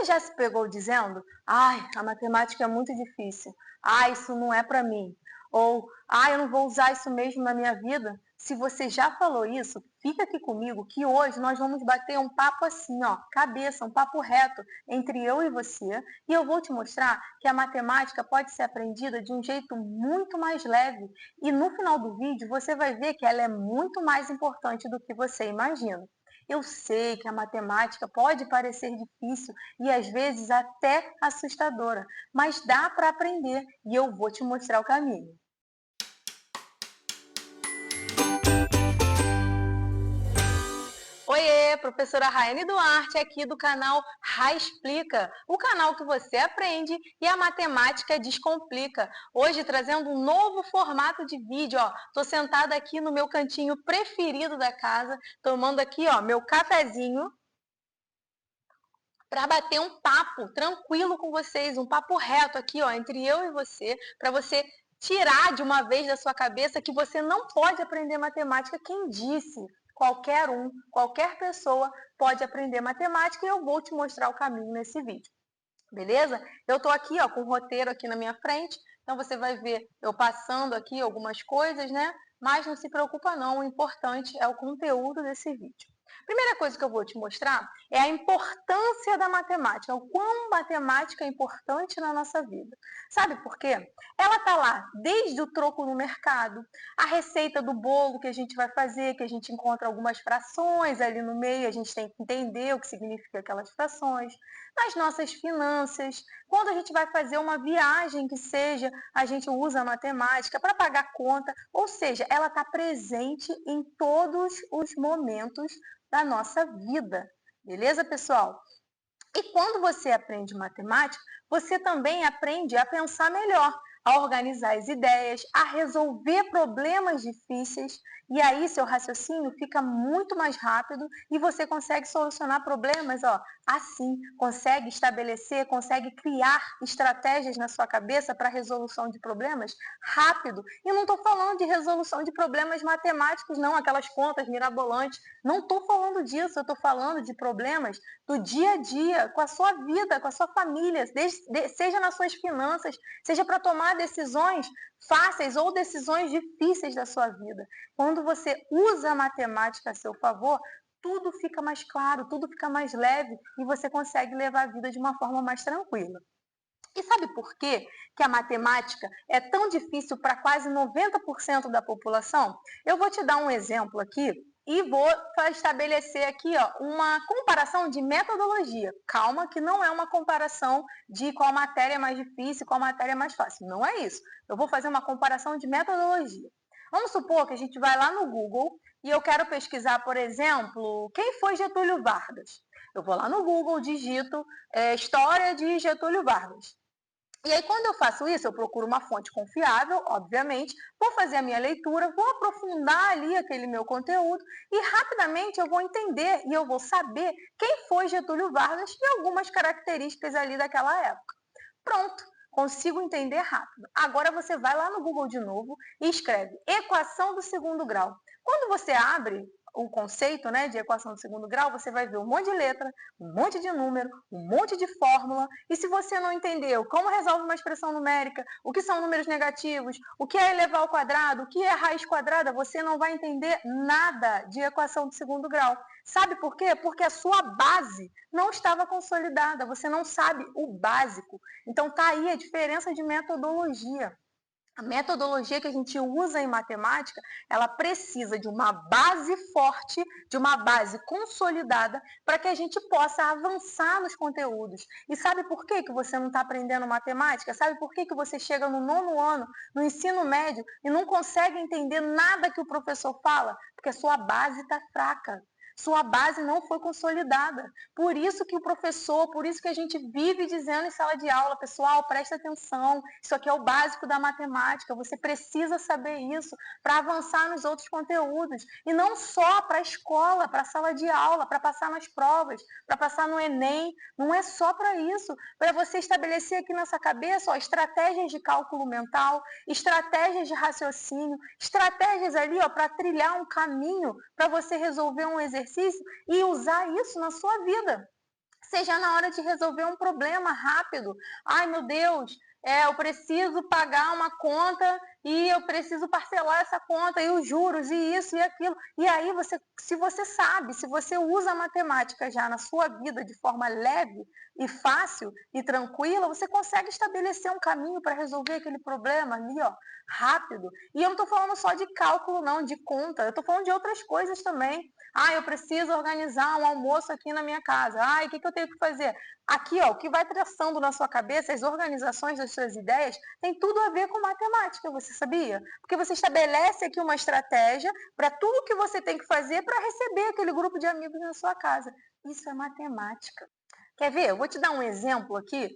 já se pegou dizendo, ai, a matemática é muito difícil, ai, isso não é para mim, ou ai, eu não vou usar isso mesmo na minha vida? Se você já falou isso, fica aqui comigo que hoje nós vamos bater um papo assim, ó, cabeça, um papo reto entre eu e você, e eu vou te mostrar que a matemática pode ser aprendida de um jeito muito mais leve, e no final do vídeo você vai ver que ela é muito mais importante do que você imagina. Eu sei que a matemática pode parecer difícil e às vezes até assustadora, mas dá para aprender e eu vou te mostrar o caminho. Oiê, professora Raiane Duarte, aqui do canal Rai Explica, o canal que você aprende e a matemática descomplica. Hoje trazendo um novo formato de vídeo, ó. Tô sentada aqui no meu cantinho preferido da casa, tomando aqui, ó, meu cafezinho para bater um papo tranquilo com vocês, um papo reto aqui, ó, entre eu e você, para você tirar de uma vez da sua cabeça que você não pode aprender matemática. Quem disse? Qualquer um, qualquer pessoa pode aprender matemática e eu vou te mostrar o caminho nesse vídeo. Beleza? Eu estou aqui, ó, com o roteiro aqui na minha frente, então você vai ver eu passando aqui algumas coisas, né? Mas não se preocupa não, o importante é o conteúdo desse vídeo. Primeira coisa que eu vou te mostrar é a importância da matemática, o quão matemática é importante na nossa vida. Sabe por quê? Ela está lá desde o troco no mercado, a receita do bolo que a gente vai fazer, que a gente encontra algumas frações ali no meio, a gente tem que entender o que significa aquelas frações, nas nossas finanças, quando a gente vai fazer uma viagem que seja, a gente usa a matemática para pagar conta, ou seja, ela está presente em todos os momentos da nossa vida. Beleza, pessoal? E quando você aprende matemática, você também aprende a pensar melhor, a organizar as ideias, a resolver problemas difíceis, e aí seu raciocínio fica muito mais rápido e você consegue solucionar problemas, ó, assim, consegue estabelecer, consegue criar estratégias na sua cabeça para resolução de problemas rápido. E não estou falando de resolução de problemas matemáticos, não, aquelas contas mirabolantes. Não estou falando disso, eu estou falando de problemas do dia a dia, com a sua vida, com a sua família, seja nas suas finanças, seja para tomar decisões fáceis ou decisões difíceis da sua vida. Quando você usa a matemática a seu favor, tudo fica mais claro, tudo fica mais leve e você consegue levar a vida de uma forma mais tranquila. E sabe por quê que a matemática é tão difícil para quase 90% da população? Eu vou te dar um exemplo aqui e vou estabelecer aqui, ó, uma comparação de metodologia. Calma que não é uma comparação de qual matéria é mais difícil, qual matéria é mais fácil. Não é isso. Eu vou fazer uma comparação de metodologia. Vamos supor que a gente vai lá no Google e eu quero pesquisar, por exemplo, quem foi Getúlio Vargas. Eu vou lá no Google, digito história de Getúlio Vargas. E aí, quando eu faço isso, eu procuro uma fonte confiável, obviamente, vou fazer a minha leitura, vou aprofundar ali aquele meu conteúdo e rapidamente eu vou entender e eu vou saber quem foi Getúlio Vargas e algumas características ali daquela época. Pronto, consigo entender rápido. Agora você vai lá no Google de novo e escreve equação do segundo grau. Quando você abre o conceito, né, de equação do segundo grau, você vai ver um monte de letra, um monte de número, um monte de fórmula, e se você não entendeu como resolve uma expressão numérica, o que são números negativos, o que é elevar ao quadrado, o que é raiz quadrada, você não vai entender nada de equação do segundo grau. Sabe por quê? Porque a sua base não estava consolidada, você não sabe o básico. Então tá aí a diferença de metodologia. A metodologia que a gente usa em matemática, ela precisa de uma base forte, de uma base consolidada, para que a gente possa avançar nos conteúdos. E sabe por que você não está aprendendo matemática? Sabe por que você chega no 9º ano, no ensino médio, e não consegue entender nada que o professor fala? Porque a sua base está fraca. Sua base não foi consolidada. Por isso que o professor, por isso que a gente vive dizendo em sala de aula, pessoal, presta atenção, isso aqui é o básico da matemática, você precisa saber isso para avançar nos outros conteúdos. E não só para a escola, para a sala de aula, para passar nas provas, para passar no Enem, não é só para isso. Para você estabelecer aqui nessa cabeça, ó, estratégias de cálculo mental, estratégias de raciocínio, estratégias ali para trilhar um caminho para você resolver um exercício e usar isso na sua vida. seja na hora de resolver um problema rápido. Ai, meu Deus, eu preciso pagar uma conta e eu preciso parcelar essa conta e os juros e isso e aquilo. E aí se você sabe, se você usa a matemática já na sua vida de forma leve e fácil e tranquila, você consegue estabelecer um caminho para resolver aquele problema ali, ó, rápido. E eu não estou falando só de cálculo, não, de conta. Eu estou falando de outras coisas também. Ah, eu preciso organizar um almoço aqui na minha casa. Ah, o que eu tenho que fazer? Aqui, ó, o que vai traçando na sua cabeça, as organizações das suas ideias, tem tudo a ver com matemática, você sabia? Porque você estabelece aqui uma estratégia para tudo que você tem que fazer para receber aquele grupo de amigos na sua casa. Isso é matemática. Quer ver? Eu vou te dar um exemplo aqui,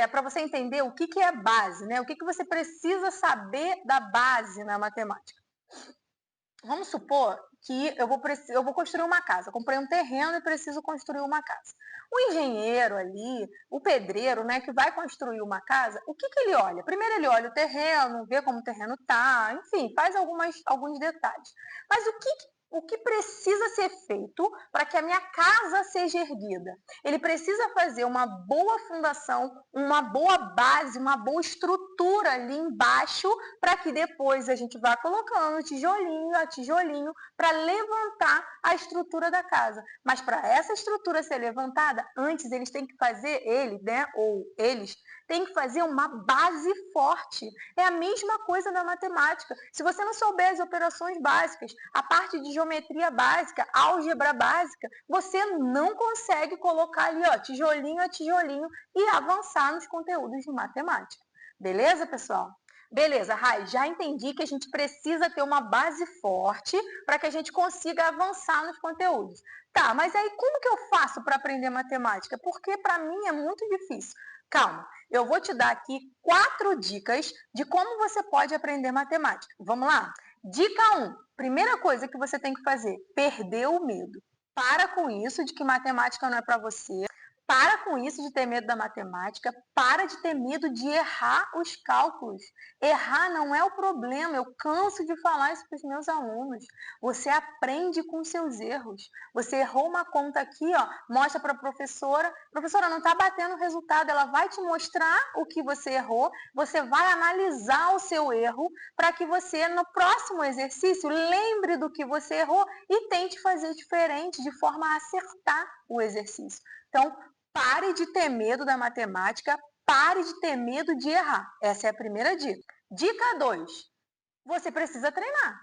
para você entender o que é base, né? O que você precisa saber da base na matemática. Vamos supor que eu vou construir uma casa. Eu comprei um terreno e preciso construir uma casa. O engenheiro ali, o pedreiro, né, que vai construir uma casa, o que ele olha? Primeiro ele olha o terreno, vê como o terreno tá, enfim, faz alguns detalhes. Mas o que precisa ser feito para que a minha casa seja erguida? Ele precisa fazer uma boa fundação, uma boa base, uma boa estrutura ali embaixo, para que depois a gente vá colocando tijolinho a tijolinho para levantar a estrutura da casa. Mas para essa estrutura ser levantada, antes eles têm que fazer, eles têm que fazer uma base forte. É a mesma coisa na matemática. Se você não souber as operações básicas, a parte de geometria básica, álgebra básica, você não consegue colocar ali, ó, tijolinho a tijolinho e avançar nos conteúdos de matemática. Beleza, pessoal? Beleza, Rai, já entendi que a gente precisa ter uma base forte para que a gente consiga avançar nos conteúdos. Tá, mas aí como que eu faço para aprender matemática? Porque para mim é muito difícil. Calma, eu vou te dar aqui 4 dicas de como você pode aprender matemática. Vamos lá? Dica 1. Primeira coisa que você tem que fazer, perder o medo. Para com isso de que matemática não é para você. Para com isso de ter medo da matemática, para de ter medo de errar os cálculos. Errar não é o problema, eu canso de falar isso para os meus alunos. Você aprende com seus erros. Você errou uma conta aqui, ó, mostra para a professora não está batendo o resultado, ela vai te mostrar o que você errou, você vai analisar o seu erro para que você, no próximo exercício, lembre do que você errou e tente fazer diferente, de forma a acertar o exercício. Então, pare de ter medo da matemática, pare de ter medo de errar. Essa é a primeira dica. Dica 2. Você precisa treinar.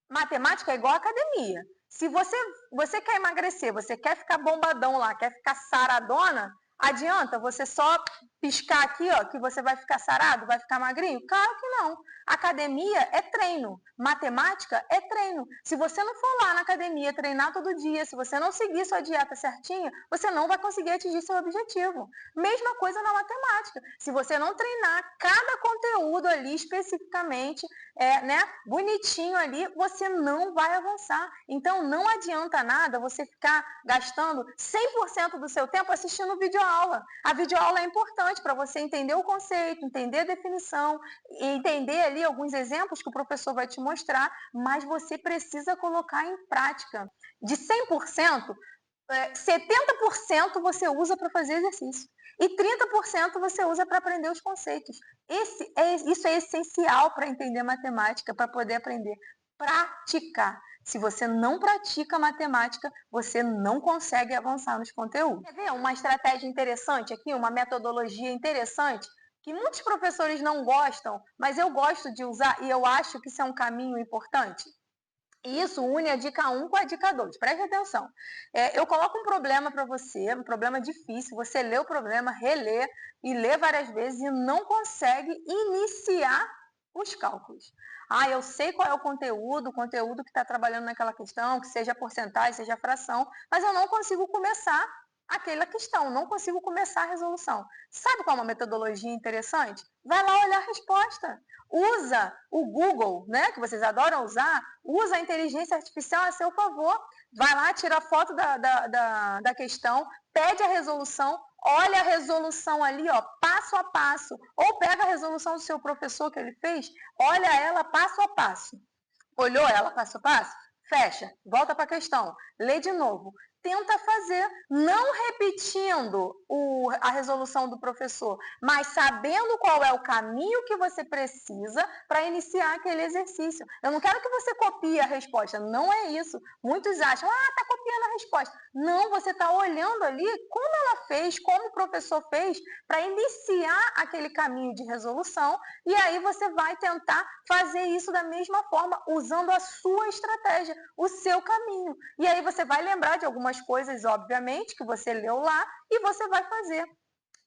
Matemática é igual academia. Se você quer emagrecer, você quer ficar bombadão lá, quer ficar saradona, adianta você só piscar aqui, ó, que você vai ficar sarado, vai ficar magrinho? Claro que não. Academia é treino, matemática é treino. Se você não for lá na academia treinar todo dia, se você não seguir sua dieta certinha, você não vai conseguir atingir seu objetivo. Mesma coisa na matemática. Se você não treinar cada conteúdo ali especificamente, bonitinho ali, você não vai avançar. Então, não adianta nada você ficar gastando 100% do seu tempo assistindo videoaula. A videoaula é importante para você entender o conceito, entender a definição, entender ali alguns exemplos que o professor vai te mostrar, mas você precisa colocar em prática. De 100%, 70% você usa para fazer exercício. E 30% você usa para aprender os conceitos. Isso é essencial para entender matemática, para poder aprender. Praticar. Se você não pratica matemática, você não consegue avançar nos conteúdos. Quer ver uma estratégia interessante aqui, uma metodologia interessante, que muitos professores não gostam, mas eu gosto de usar e eu acho que isso é um caminho importante? E isso une a dica 1 com a dica 2. Preste atenção. Eu coloco um problema para você, um problema difícil, você lê o problema, relê e lê várias vezes e não consegue iniciar os cálculos. Eu sei qual é o conteúdo que está trabalhando naquela questão, que seja porcentagem, seja fração, mas eu não consigo começar aquela questão, não consigo começar a resolução. Sabe qual é uma metodologia interessante? Vai lá olhar a resposta. Usa o Google, né, que vocês adoram usar, usa a inteligência artificial a seu favor. Vai lá, tira a foto da questão, pede a resolução, olha a resolução ali, ó, passo a passo. Ou pega a resolução do seu professor que ele fez, olha ela passo a passo. Olhou ela passo a passo? Fecha, volta para a questão, lê de novo. tenta fazer, não repetindo a resolução do professor, mas sabendo qual é o caminho que você precisa para iniciar aquele exercício. Eu não quero que você copie a resposta, não é isso. Muitos acham, está copiando a resposta. Não, você está olhando ali como ela fez, como o professor fez, para iniciar aquele caminho de resolução, e aí você vai tentar fazer isso da mesma forma, usando a sua estratégia, o seu caminho. E aí você vai lembrar de algumas coisas, obviamente, que você leu lá, e você vai fazer.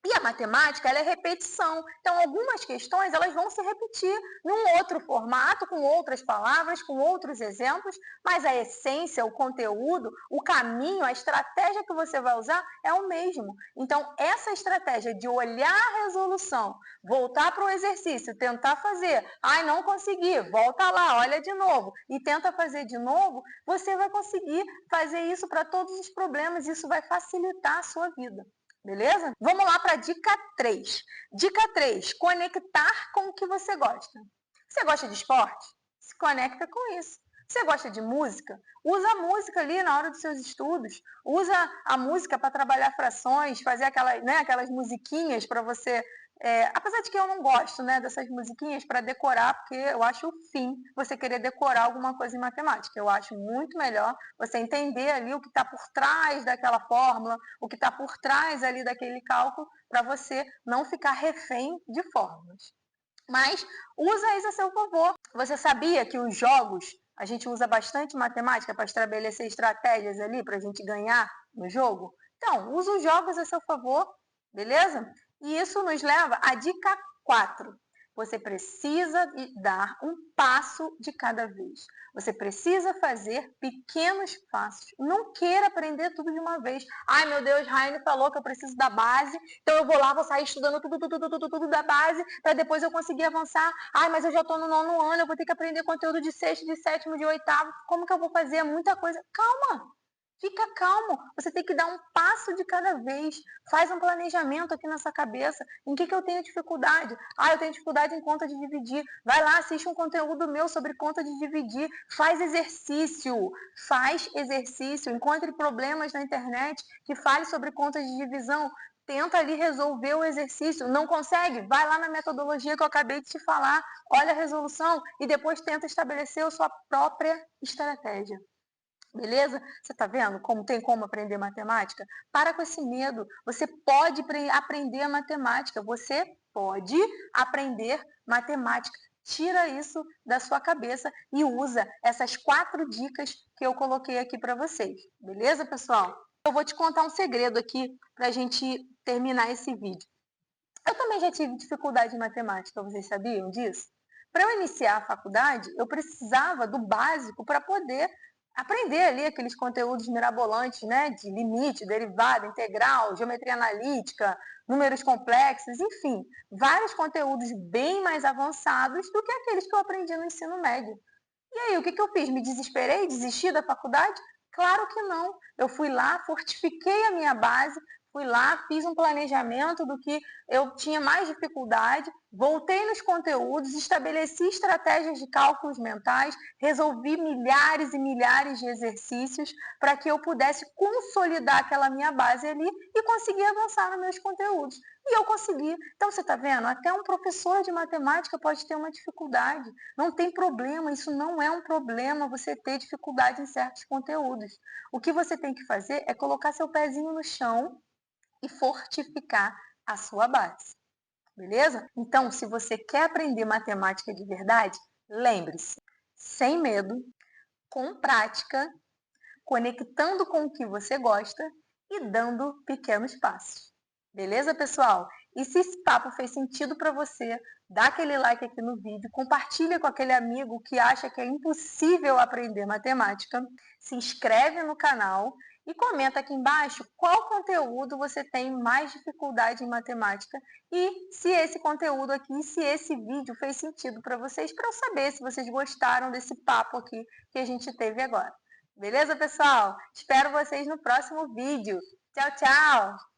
E a matemática, ela é repetição. Então, algumas questões, elas vão se repetir num outro formato, com outras palavras, com outros exemplos, mas a essência, o conteúdo, o caminho, a estratégia que você vai usar é o mesmo. Então, essa estratégia de olhar a resolução, voltar para o exercício, tentar fazer, não consegui, volta lá, olha de novo e tenta fazer de novo, você vai conseguir fazer isso para todos os problemas, isso vai facilitar a sua vida. Beleza? Vamos lá para a dica 3. Dica 3, conectar com o que você gosta. Você gosta de esporte? Se conecta com isso. Você gosta de música? Usa a música ali na hora dos seus estudos. Usa a música para trabalhar frações, fazer aquelas musiquinhas para você... apesar de que eu não gosto dessas musiquinhas para decorar, porque eu acho o fim você querer decorar alguma coisa em matemática. Eu acho muito melhor você entender ali o que está por trás daquela fórmula, o que está por trás ali daquele cálculo, para você não ficar refém de fórmulas. Mas usa isso a seu favor. Você sabia que os jogos, a gente usa bastante matemática para estabelecer estratégias ali para a gente ganhar no jogo? Então, usa os jogos a seu favor, beleza? E isso nos leva à dica 4. Você precisa dar um passo de cada vez. Você precisa fazer pequenos passos. Não queira aprender tudo de uma vez. Ai, meu Deus, Raine falou que eu preciso da base, então eu vou lá, vou sair estudando tudo da base, para depois eu conseguir avançar. Ai, mas eu já estou no 9º ano, eu vou ter que aprender conteúdo de 6º, de 7º, de 8º. Como que eu vou fazer? É muita coisa. Calma! Fica calmo, você tem que dar um passo de cada vez. Faz um planejamento aqui na sua cabeça. Em que eu tenho dificuldade? Eu tenho dificuldade em conta de dividir. Vai lá, assiste um conteúdo meu sobre conta de dividir. Faz exercício. Encontre problemas na internet que fale sobre conta de divisão. Tenta ali resolver o exercício. Não consegue? Vai lá na metodologia que eu acabei de te falar. Olha a resolução e depois tenta estabelecer a sua própria estratégia. Beleza? Você está vendo como tem como aprender matemática? Para com esse medo. Você pode aprender matemática. Você pode aprender matemática. Tira isso da sua cabeça e usa essas 4 dicas que eu coloquei aqui para vocês. Beleza, pessoal? Eu vou te contar um segredo aqui para a gente terminar esse vídeo. Eu também já tive dificuldade em matemática, vocês sabiam disso? Para eu iniciar a faculdade, eu precisava do básico para poder aprender ali aqueles conteúdos mirabolantes, de limite, derivada, integral, geometria analítica, números complexos, enfim, vários conteúdos bem mais avançados do que aqueles que eu aprendi no ensino médio. E aí, o que eu fiz? Me desesperei? Desisti da faculdade? Claro que não. Eu fui lá, fortifiquei a minha base, fui lá, fiz um planejamento do que eu tinha mais dificuldade, voltei nos conteúdos, estabeleci estratégias de cálculos mentais, resolvi milhares e milhares de exercícios para que eu pudesse consolidar aquela minha base ali e conseguir avançar nos meus conteúdos. E eu consegui. Então, você está vendo? Até um professor de matemática pode ter uma dificuldade. Não tem problema, isso não é um problema você ter dificuldade em certos conteúdos. O que você tem que fazer é colocar seu pezinho no chão e fortificar a sua base. Beleza? Então, se você quer aprender matemática de verdade, lembre-se, sem medo, com prática, conectando com o que você gosta e dando pequenos passos. Beleza, pessoal? E se esse papo fez sentido para você, dá aquele like aqui no vídeo, compartilha com aquele amigo que acha que é impossível aprender matemática, se inscreve no canal e comenta aqui embaixo qual conteúdo você tem mais dificuldade em matemática e se esse conteúdo aqui, se esse vídeo fez sentido para vocês, para eu saber se vocês gostaram desse papo aqui que a gente teve agora. Beleza, pessoal? Espero vocês no próximo vídeo. Tchau, tchau!